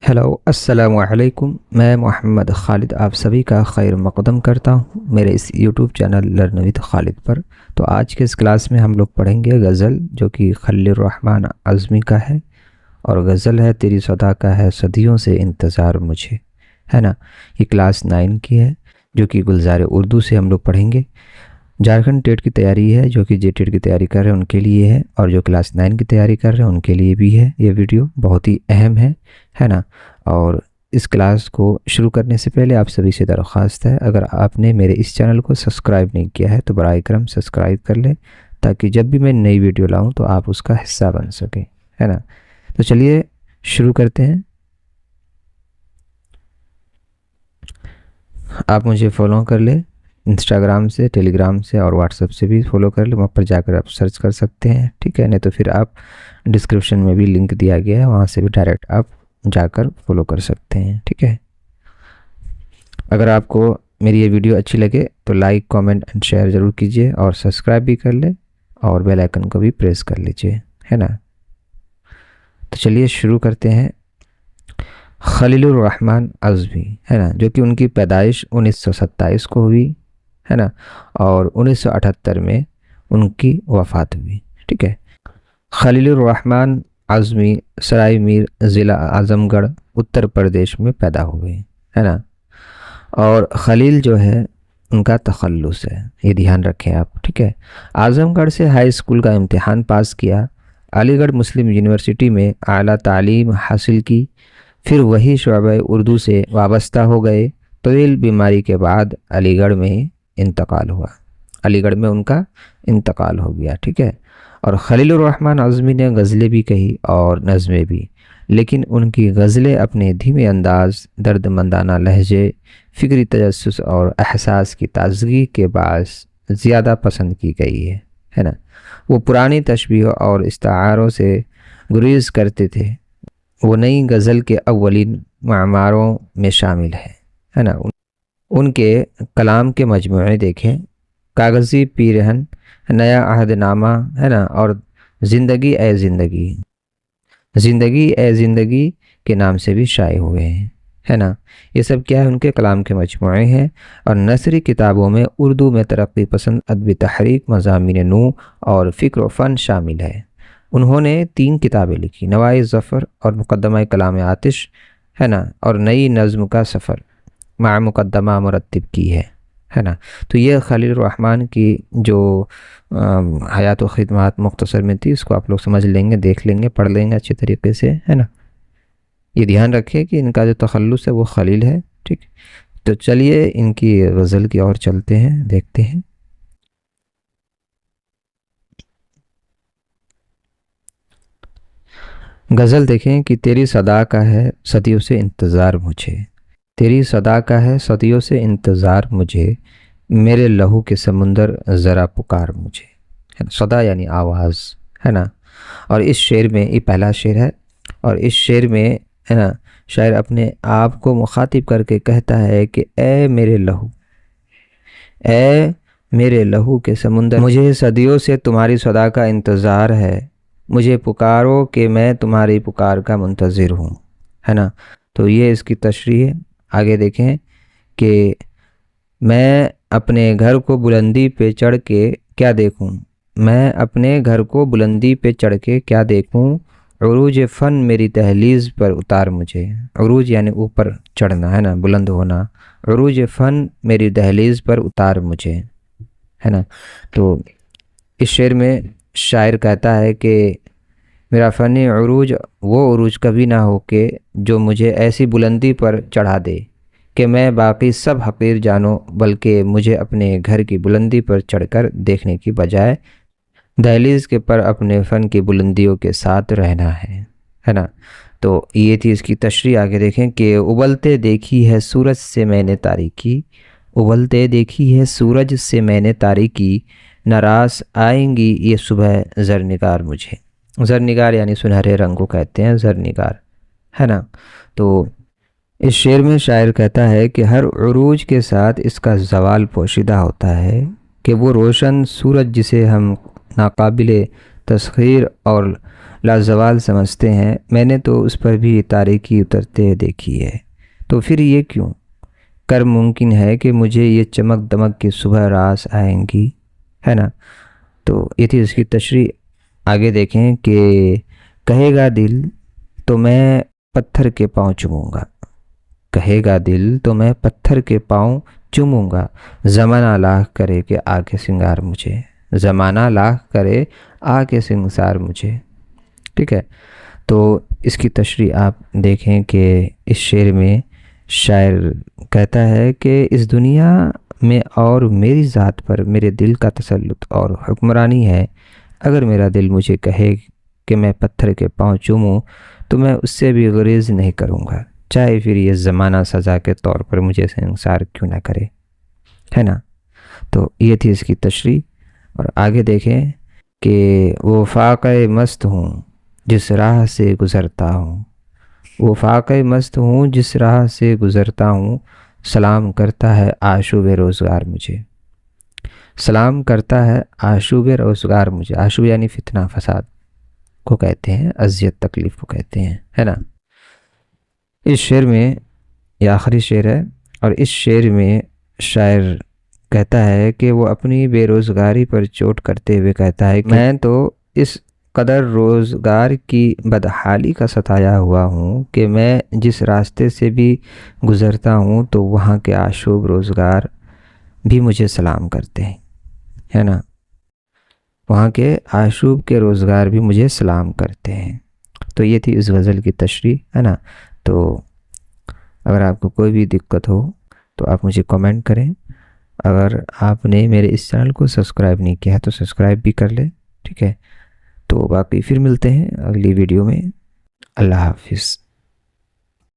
Hello अस्सलाम वालेकुम। मैं मोहम्मद खालिद आप सभी का खैर मक़दम करता हूँ मेरे इस YouTube channel learn with Khalid पर। तो आज के इस क्लास में हम लोग पढ़ेंगे गज़ल जो कि खलीलुर रहमान आज़मी का है, और गज़ल है तेरी सदा का है सदियों से इंतज़ार मुझे, है ना। ये क्लास 9 की है जो कि गुलजार उर्दू से हम लोग पढ़ेंगे। झारखंड टेट की तैयारी है, जो कि जेटेट की तैयारी कर रहे हैं उनके लिए है, और जो क्लास 9 की तैयारी कर रहे हैं उनके लिए भी है। ये वीडियो बहुत ही अहम है ना। और इस क्लास को शुरू करने से पहले आप सभी से दरख्वास्त है, अगर आपने मेरे इस चैनल को सब्सक्राइब नहीं किया है तो बराए करम सब्सक्राइब कर लें, ताकि जब भी मैं नई वीडियो लाऊं तो आप उसका हिस्सा बन सकें, है ना। तो चलिए शुरू करते हैं। आप मुझे फॉलो कर ले इंस्टाग्राम से, टेलीग्राम से और व्हाट्सएप से भी फॉलो कर ले, वहाँ पर जाकर आप सर्च कर सकते हैं, ठीक है। नहीं तो फिर आप डिस्क्रिप्शन में भी लिंक दिया गया है, वहाँ से भी डायरेक्ट आप जाकर फॉलो कर सकते हैं, ठीक है। अगर आपको मेरी ये वीडियो अच्छी लगे तो लाइक कमेंट एंड शेयर ज़रूर कीजिए, और सब्सक्राइब भी कर ले और बेल आइकन को भी प्रेस कर लीजिए, है ना। तो चलिए शुरू करते हैं। खलीलुर रहमान आज़मी, है ना, जो कि उनकी पैदाइश 1927 को हुई, है ना, और 1978 में उनकी वफ़ात हुई, ठीक है। खलीलुर रहमान आज़मी सराय मीर ज़िला आज़मगढ़ उत्तर प्रदेश में पैदा हुए, है ना। और खलील जो है उनका तखल्लुस है, ये ध्यान रखें आप, ठीक है। आज़मगढ़ से हाई स्कूल का इम्तिहान पास किया, अलीगढ़ मुस्लिम यूनिवर्सिटी में आला तालीम हासिल की, फिर वही शोबा उर्दू से वाबस्ता हो गए। तवील बीमारी के बाद अलीगढ़ में इंतकाल हुआ, अलीगढ़ में उनका इंतकाल हो गया, ठीक है। और खलीलुर रहमान आज़मी ने गज़लें भी कही और नज़में भी, लेकिन उनकी गज़लें अपने धीमे अंदाज, दर्दमंदाना लहजे, फ़िक्री तजस्सुस और एहसास की ताज़गी के बायस ज़्यादा पसंद की गई है ना। वो पुरानी तशबीह और इस्तारों से गुरेज़ करते थे, वो नई गज़ल के अव्वलीन मामारों में शामिल है ना। उनके कलाम के मजमूए देखें, कागज़ी पीरहन, नया अहदनामा, है ना, और ज़िंदगी ए ज़िंदगी, ज़िंदगी ए ज़िंदगी के नाम से भी शाये हुए हैं, है ना। ये सब क्या है, उनके कलाम के मजमूए हैं। और नसरी किताबों में उर्दू में तरक्की पसंद, अदबी तहरीक, मज़ामीन नू और फ़िक्र व फ़न शामिल है। उन्होंने 3 किताबें लिखी, नवाए ज़फ़र और मुक़द्दमा कलाम आतिश, है ना, और नई नज़्म का सफ़र मा मुक़द्दमा मुरत्तिब की है ना। तो ये खलीलुर रहमान की जो हयात व ख़िदमत मुख्तसर में थी, इसको आप लोग समझ लेंगे, देख लेंगे, पढ़ लेंगे अच्छे तरीके से, है ना। ये ध्यान रखिए कि इनका जो तखल्लुस है वो खलील है, ठीक। तो चलिए इनकी गज़ल की ओर चलते हैं, देखते हैं। गज़ल देखें कि तेरी सदा का है सदियों से इंतज़ार मुझे, तेरी सदा का है सदियों से इंतज़ार मुझे, मेरे लहू के समुंदर ज़रा पुकार मुझे, है ना। सदा यानी आवाज़, है ना। और इस शेर में, ये पहला शेर है, और इस शेर में, है ना, शायर अपने आप को मुखातिब करके कहता है कि ए मेरे लहू, ए मेरे लहू के समुंदर, मुझे सदियों से तुम्हारी सदा का इंतज़ार है, मुझे पुकारो कि मैं तुम्हारी पुकार का मुंतज़िर हूँ, है ना। तो ये इसकी तशरीह है। आगे देखें कि मैं अपने घर को बुलंदी पे चढ़ के क्या देखूं, मैं अपने घर को बुलंदी पे चढ़ के क्या देखूं, उरूज फ़न मेरी दहलीज़ पर उतार मुझे, उरूज यानी ऊपर चढ़ना, है ना, बुलंद होना, उरूज फ़न मेरी दहलीज़ पर उतार मुझे, है ना। तो इस शेर में शायर कहता है कि मेरा फ़नी उरूज वो उरूज कभी ना हो कि जो मुझे ऐसी बुलंदी पर चढ़ा दे कि मैं बाकी सब हक़ीर जानो, बल्कि मुझे अपने घर की बुलंदी पर चढ़कर देखने की बजाय दहलीज़ के पर अपने फ़न की बुलंदियों के साथ रहना है ना। तो ये थी इसकी तशरीह। आगे देखें कि उबलते देखी है सूरज से मैंने तारीकी, उबलते देखी है सूरज से मैंने तारीकी, नाराज़ आएंगी ये सुबह ज़रनिगार मुझे, ज़रनिगार यानी सुनहरे रंग को कहते हैं ज़रनिगार, है ना। तो इस शेर में शायर कहता है कि हर उरूज के साथ इसका ज़वाल पोशीदा होता है, कि वो रोशन सूरज जिसे हम नाकाबिले तस्खीर और لازوال سمجھتے ہیں، میں نے تو اس پر بھی تاریکی اترتے دیکھی ہے، تو پھر یہ کیوں کر ممکن ہے کہ مجھے یہ چمک دمک کی صبح راس آئیں گی، ہے نا۔ تو یہ تھی اس کی تشریح۔ آگے دیکھیں کہ کہے گا دل تو میں پتھر کے پاؤں چوموں گا، کہے گا دل تو میں پتھر کے پاؤں چوموں گا، زمانہ لاکھ کرے کہ آ کے سنگار مجھے، زمانہ لاکھ کرے آ کے سنگار مجھے، ٹھیک ہے۔ تو اس کی تشریح آپ دیکھیں کہ اس شعر میں شاعر کہتا ہے کہ اس دنیا میں اور میری ذات پر میرے دل کا تسلط اور حکمرانی ہے، اگر میرا دل مجھے کہے کہ میں پتھر کے پاؤں چوموں تو میں اس سے بھی غریز نہیں کروں گا، چاہے پھر یہ زمانہ سزا کے طور پر مجھے سنسار کیوں نہ کرے، ہے نا۔ تو یہ تھی اس کی تشریح۔ اور آگے دیکھیں کہ وہ فاقہ مست ہوں جس راہ سے گزرتا ہوں، وہ فاقہ مست ہوں جس راہ سے گزرتا ہوں، سلام کرتا ہے آشوب روزگار مجھے، سلام کرتا ہے آشوب روزگار مجھے۔ آشوب یعنی فتنہ فساد کو کہتے ہیں، اذیت تکلیف کو کہتے ہیں، ہے نا۔ اس شعر میں یہ آخری شعر ہے، اور اس شعر میں شاعر کہتا ہے کہ وہ اپنی بے روزگاری پر چوٹ کرتے ہوئے کہتا ہے کہ میں تو اس قدر روزگار کی بدحالی کا ستایا ہوا ہوں کہ میں جس راستے سے بھی گزرتا ہوں تو وہاں کے آشوب روزگار بھی مجھے سلام کرتے ہیں، ہے نا، وہاں کے آشوب کے روزگار بھی مجھے سلام کرتے ہیں۔ تو یہ تھی اس غزل کی تشریح، ہے نا۔ تو اگر آپ کو کوئی بھی دقت ہو تو آپ مجھے کامنٹ کریں، اگر آپ نے میرے اس چینل کو سبسکرائب نہیں کیا ہے تو سبسکرائب بھی کر لیں، ٹھیک ہے۔ تو باقی پھر ملتے ہیں اگلی ویڈیو میں۔ اللہ حافظ۔